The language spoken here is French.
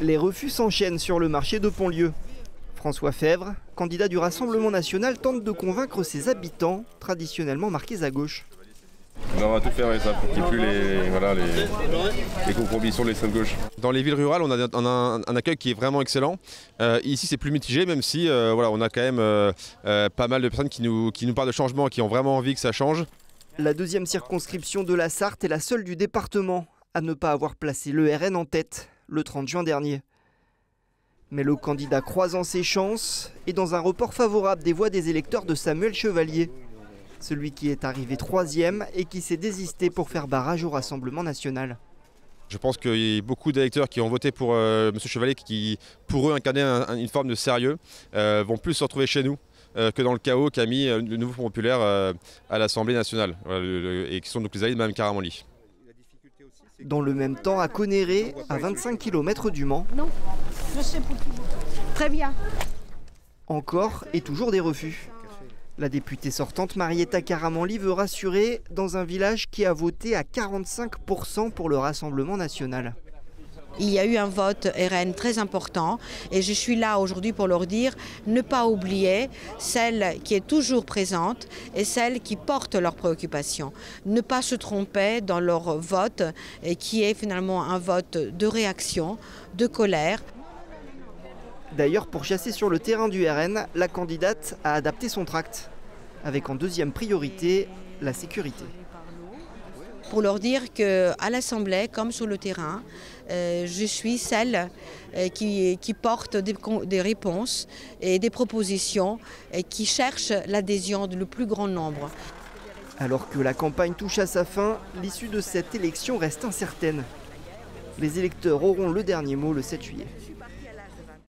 Les refus s'enchaînent sur le marché de Pontlieu. François Fèvre, candidat du Rassemblement national, tente de convaincre ses habitants, traditionnellement marqués à gauche. On va tout faire avec ça pour qu'il n'y ait plus les compromis sur l'extrême gauche. Dans les villes rurales, on a un accueil qui est vraiment excellent. Ici, c'est plus mitigé, même si voilà, on a quand même pas mal de personnes qui nous parlent de changement, qui ont vraiment envie que ça change. La deuxième circonscription de la Sarthe est la seule du département à ne pas avoir placé le RN en tête le 30 juin dernier. Mais le candidat croisant ses chances est dans un report favorable des voix des électeurs de Samuel Chevalier, celui qui est arrivé 3e et qui s'est désisté pour faire barrage au Rassemblement national. Je pense qu'il y a beaucoup d'électeurs qui ont voté pour M. Chevalier qui, pour eux, incarnaient une forme de sérieux, vont plus se retrouver chez nous que dans le chaos qu'a mis le Nouveau Front Populaire à l'Assemblée nationale, et qui sont donc les alliés de Mme Caramanli. Dans le même temps, à Conéré, à 25 km du Mans. Non, je sais pas. Très bien. Encore et toujours des refus. La députée sortante Marietta Caramanli veut rassurer dans un village qui a voté à 45% pour le Rassemblement national. Il y a eu un vote RN très important et je suis là aujourd'hui pour leur dire ne pas oublier celle qui est toujours présente et celle qui porte leurs préoccupations. Ne pas se tromper dans leur vote et qui est finalement un vote de réaction, de colère. D'ailleurs, pour chasser sur le terrain du RN, la candidate a adapté son tract, avec en deuxième priorité la sécurité. Pour leur dire qu'à l'Assemblée, comme sur le terrain, je suis celle qui porte des réponses et des propositions et qui cherche l'adhésion du plus grand nombre. Alors que la campagne touche à sa fin, l'issue de cette élection reste incertaine. Les électeurs auront le dernier mot le 7 juillet.